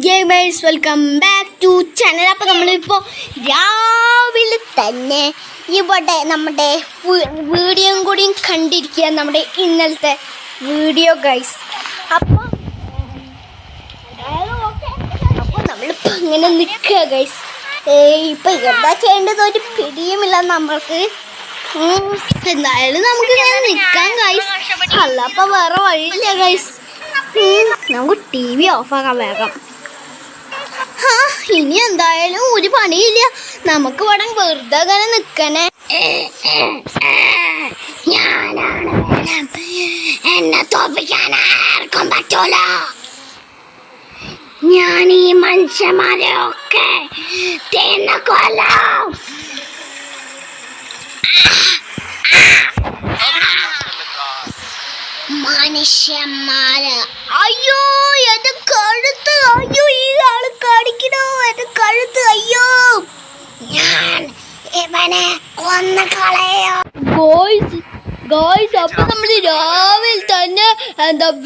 Gamers welcome back to channel. അപ്പോൾ നമ്മളിപ്പോൾ രാവിലെ തന്നെ ഇവിടെ നമ്മുടെ വീഡിയോയും കൂടിയും കണ്ടിരിക്കുക, നമ്മുടെ ഇന്നലത്തെ വീഡിയോ ഗൈസ്. അപ്പോൾ നമ്മളിപ്പോൾ ഇങ്ങനെ നിൽക്കുക ഗൈസ്. ഇപ്പം എന്താ ചെയ്യേണ്ടത് ഒരു പിടിയുമില്ല നമ്മൾക്ക്. എന്തായാലും നമുക്ക് ഇങ്ങനെ നിൽക്കാം ഗൈസ്. അല്ല അപ്പം വേറെ വഴിയില്ല ഗൈസ്. നമുക്ക് ടി വി ഓഫാക്കാൻ വേഗം. ഇനി എന്തായാലും ഒരു പണിയില്ല, നമുക്ക് ഇവിടെ വെറുതെ അങ്ങനെ നിൽക്കണേ. എന്നെ തോപ്പിക്കാൻ ആർക്കും പറ്റൂല. ഞാൻ ഈ മനുഷ്യന്മാരെ ഒക്കെ കൊല്ലാം. മനുഷ്യന്മാര് അയ്യോ എന്റെ കഴുത്ത്, അയ്യോ ഈ ആള് കാണിക്കണോ എന്റെ കഴുത്ത്, അയ്യോ ഞാൻ ഇവനെ കൊന്നു കളയോ. ഗോയ്സ് അപ്പൊ നമ്മള് രാവിലെ തന്നെ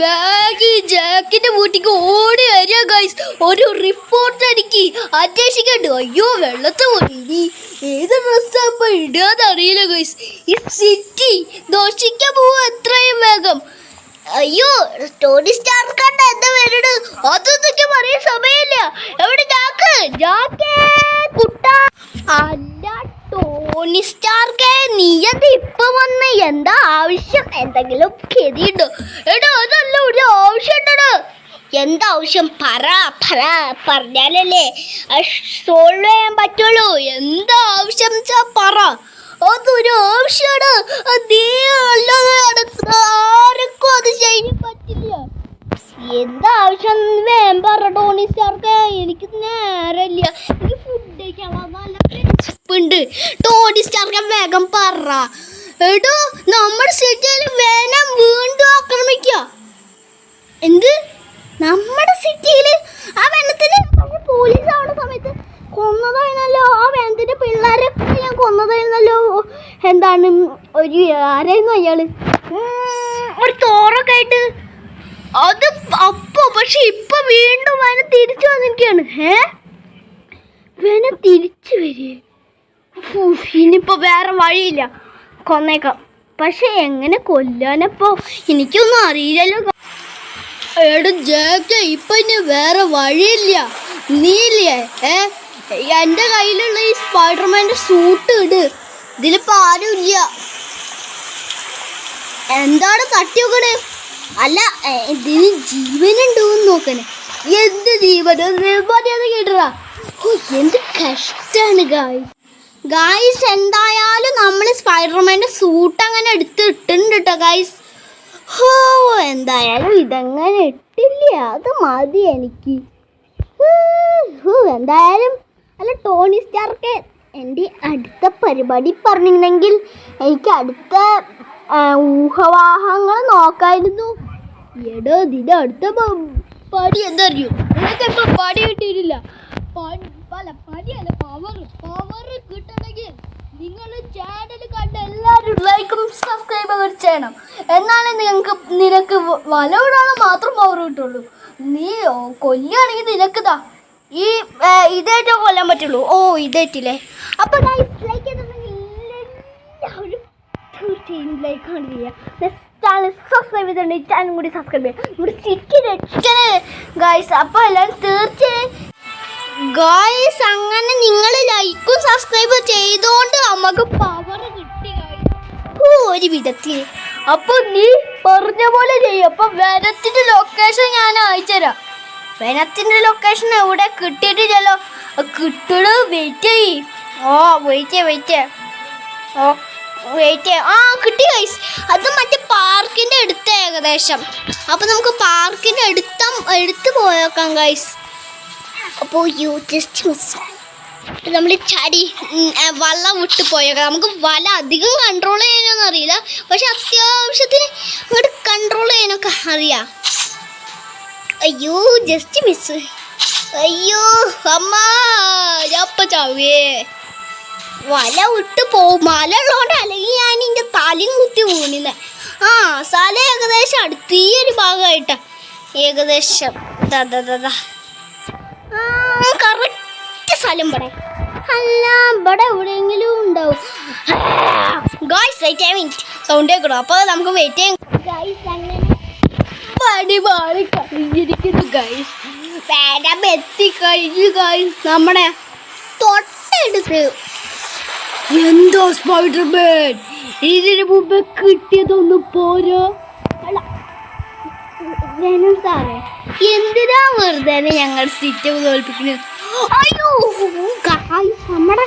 ബാഗ് ജാക്കിന്റെ വീട്ടിക്ക് ഓടി വരിക ഗൈസ്. ഒരു റിപ്പോർട്ട് അടിക്ക് അന്വേഷിക്കണ്ട്. അയ്യോ വെള്ളത്ത് പോയി, ഏത് ഡ്രസ്സാ ഇപ്പൊ ഇടാന്ന് അറിയില്ല ഗൈസ്. ഈ സിറ്റി ദോഷിക്കാൻ പോവാ എത്രയും വേഗം. അയ്യോ ടോണി സ്റ്റാർക്കാണ്ട് എന്താ വരണ്, അതൊന്നും പറയാൻ സമയമില്ല. എവിടെ കുട്ട? അല്ല ടോണി സ്റ്റാർക്ക്, നീ എന്താ ഇപ്പൊ വന്ന്? എന്താ ആവശ്യം? എന്തെങ്കിലും ഗതിയുണ്ടോ? എടോ അതല്ല ഒരു ആവശ്യം ഉണ്ടോ? എന്താ ആവശ്യം? പറഞ്ഞാലല്ലേ സോൾവ് ചെയ്യാൻ പറ്റുള്ളൂ. എന്താ ആവശ്യം പറ. അതൊരു ആവശ്യമാണ്, അതേ അല്ലാതെ ആർക്കും അത് ചെയ്യാൻ പറ്റില്ല. എന്താ ആവശ്യം വേഗം പറ ടോണി സ്റ്റാർക്ക്. എനിക്ക് നേരമില്ല, എനിക്ക് ഫുഡ് കഴിക്കാൻ നല്ല ഉണ്ട്. ടോണി സ്റ്റാർക്ക് വേഗം പറ. എടോ നമ്മുടെ സിറ്റിയിൽ വേനം വീണ്ടും ആക്രമിക്കുക. എന്ത് നമ്മുടെ സിറ്റിയിൽ? ആ വെള്ളത്തിന് പോലീസ് ആവുന്ന സമയത്ത് കൊന്നതായിരുന്നല്ലോ, ആ വേനത്തിന്റെ പിള്ളേരൊക്കെ ഞാൻ കൊന്നതായിരുന്നല്ലോ. എന്താണ് ഒരു ആരായിരുന്നു അയാള്, ഒരു തോറൊക്കെ ആയിട്ട്. അത് അപ്പോ പക്ഷെ ഇപ്പൊ വീണ്ടും വേന തിരിച്ചു വന്നിരിക്കുകയാണ്. വേന തിരിച്ചു വരിക. ഇനിയിപ്പോ വേറെ വഴിയില്ല, കൊന്നേക്കാം. പക്ഷെ എങ്ങനെ കൊല്ലാനപ്പോ എനിക്കൊന്നും അറിയില്ലല്ലോ. എടാ ജാക്ക, ഇപ്പൊ ഇനി വേറെ വഴിയില്ല. നീല്ലേ എൻ്റെ കയ്യിലുള്ള ഈ സ്പൈഡർമാൻ്റെ സൂട്ട് ഇട്, ഇതിലിപ്പോ ആരുമില്ല. എന്താണ് തട്ടി നോക്കണേ? അല്ല ഇതിന് ജീവനുണ്ടോന്ന് നോക്കണേ. എന്ത് ജീവൻ കേട്ടതാ. എന്ത് കഷ്ടാണ് ഗായ്സ്. എന്തായാലും നമ്മൾ സ്പൈഡർമാൻ്റെ സൂട്ട് അങ്ങനെ എടുത്തിട്ടുണ്ട് കേട്ടോ ഗായ്സ്. എന്തായാലും ഇതങ്ങനെ ഇട്ടില്ല, അത് മതി എനിക്ക്. എന്തായാലും അല്ല ടോണി സ്റ്റാർക്ക്, എൻ്റെ അടുത്ത പരിപാടി പറഞ്ഞിട്ടുണ്ടെങ്കിൽ എനിക്ക് അടുത്ത ഊഹവാഹങ്ങൾ നോക്കായിരുന്നു. എടോ ഇതിൻ്റെ അടുത്ത പടി എന്താ അറിയോ? നിങ്ങൾക്ക് ഇപ്പം പടി കിട്ടിയിട്ടില്ല. പടിയല്ല, പവർ കിട്ടണമെങ്കിൽ നിങ്ങൾ ചാനൽ കണ്ട് എല്ലാവരും ലൈക്കും സബ്സ്ക്രൈബും ചെയ്യണം. എന്നാലേ നിനക്ക് വല വിടാനും മാത്രം പവർ കിട്ടുള്ളൂ. നീ കൊല്ലുകയാണെങ്കിൽ നിനക്കിതാ ഈ ഇതേറ്റോ കൊല്ലാൻ പറ്റുള്ളൂ. ഓ ഇതേറ്റില്ലേ? അപ്പൊ ലൈക്ക് എല്ലാവരും തീർച്ചയായും ലൈക്ക് ചെയ്യുക. ചാനൽ സബ്സ്ക്രൈബ് ചെയ്തിട്ടുണ്ടെങ്കിൽ ചാനൽ കൂടി സബ്സ്ക്രൈബ് ചെയ്യുക. നമ്മുടെ സിറ്റി രക്ഷണേ ഗായ്സ്. അപ്പോൾ എല്ലാവരും തീർച്ചയായും ഗായ്സ് അങ്ങനെ നിങ്ങൾ ലൈക്കും സബ്സ്ക്രൈബ് ചെയ്തുകൊണ്ട് നമുക്ക് പവർ കിട്ടി ഒരു വിധത്തിൽ. അപ്പോൾ നീ പറഞ്ഞ പോലെ ചെയ്യും. അപ്പം വനത്തിൻ്റെ ലൊക്കേഷൻ ഞാൻ അയച്ചുതരാം. വനത്തിൻ്റെ ലൊക്കേഷൻ എവിടെ കിട്ടിയിട്ടില്ലല്ലോ. കിട്ടണ വെയിറ്റ് ചെയ്യ്. വെയിറ്റ് ആ കിട്ടി ഗൈസ്. അത് മറ്റേ പാർക്കിൻ്റെ അടുത്ത് ഏകദേശം. അപ്പം നമുക്ക് പാർക്കിൻ്റെ അടുത്ത് പോയേക്കാം ഗൈസ്. അപ്പോൾ നമ്മൾ ചാടി വള്ളം വിട്ട് പോയേക്കാം. നമുക്ക് വല അധികം കൺട്രോൾ ചെയ്യാനൊന്നും അറിയില്ല, പക്ഷെ അത്യാവശ്യത്തിന് അങ്ങോട്ട് കൺട്രോൾ ചെയ്യാനൊക്കെ അറിയാം. അയ്യോ ജസ്റ്റ് മിസ്. അയ്യോ അമ്മ അപ്പം ചാവേ. വല വിട്ട് പോവും. മല ഉള്ളതുകൊണ്ട് അല്ലെങ്കിൽ ഞാൻ എൻ്റെ തലയും കുത്തി വീണില്ല. സ്ഥലം ഏകദേശം അടുത്ത് ഈ ഒരു ഭാഗമായിട്ടാ ഏകദേശം. കറക്റ്റ് സ്ഥലം ഇവിടെ അല്ല ഇവിടെ എവിടെയെങ്കിലും ഉണ്ടാവും ഗായ്സ് വെയിറ്റ് മിനിറ്റ് സൗണ്ട് കേൾക്കണോ അപ്പോൾ നമുക്ക് വെയിറ്റ് ചെയ്യാം ഗായ്സ് അങ്ങനെ പടിപാടി കഴിഞ്ഞിരിക്കുന്നു ഗായ്സ് വേഗം എത്തിക്കഴിഞ്ഞു ഗായ്സ് നമ്മുടെ തൊട്ടടുത്ത് എന്തോ സ്പൈഡർമാൻ ഇതിന് മുമ്പ് കിട്ടിയതൊന്നും പോരാ അല്ല സാറേ എന്തിനാ വെറുതെ ഞങ്ങൾ സിറ്റ് തോൽപ്പിക്കുന്നത് അയ്യോ നമ്മുടെ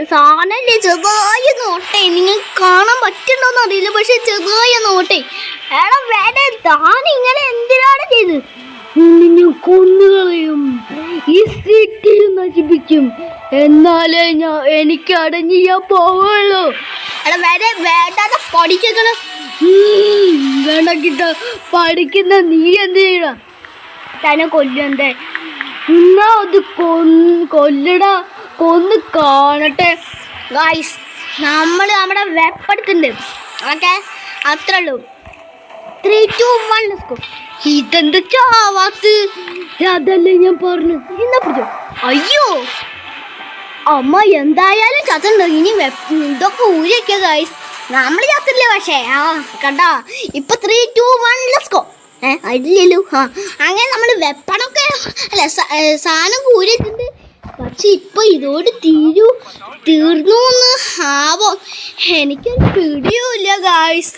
സാധനല്ലേ ചെറുതായ നോട്ടെ നിങ്ങൾക്ക് കാണാൻ പറ്റുണ്ടോന്ന് അറിയില്ല പക്ഷെ ചെറുതായ നോട്ടെ എടാ വേറെ താൻ ഇങ്ങനെ എന്തിനാണ് ചെയ്തത് ഞാൻ കൊന്നുകളയും ഈ സിറ്റി നശിപ്പിക്കും എന്നാലേ എനിക്ക് അടഞ്ഞു ചെയ്യാൻ പോവുള്ളൂ എടാ വേറെ വേണ്ടാതെ പഠിക്കണം വേണമെങ്കിൽ പഠിക്കുന്ന നീ എന്ത് ചെയ്യണം തന്നെ കൊല്ലണ്ടേ എന്നാ അത് കൊല്ലടാ കൊന്ന് കാണട്ടെ ഗായ്സ് നമ്മുടെ വെപ്പെടുത്തുണ്ട് ഓക്കെ അത്രേ ഉള്ളൂ 3, 2, 1 let's go ഇതെന്താ ചാവാത്ത് അതല്ലേ ഞാൻ പറഞ്ഞു എന്നാ പിടിച്ചോ അയ്യോ അമ്മ എന്തായാലും ചത്തുണ്ടോ ഇനി ഇതൊക്കെ ഊരിയൊക്കെ ഗായ്സ് നമ്മൾ ചത്തില്ലേ പക്ഷേ കണ്ടാ ഇപ്പൊ 3, 2, 1 let's go അതില്ലല്ലോ അങ്ങനെ നമ്മൾ വെപ്പണൊക്കെ അല്ല സാധനം കൂരിയിട്ടുണ്ട് പക്ഷെ ഇപ്പൊ ഇതോട് തീർന്നു എന്ന് ആവോ എനിക്കൊരു പിടിയുമില്ല ഗായ്സ്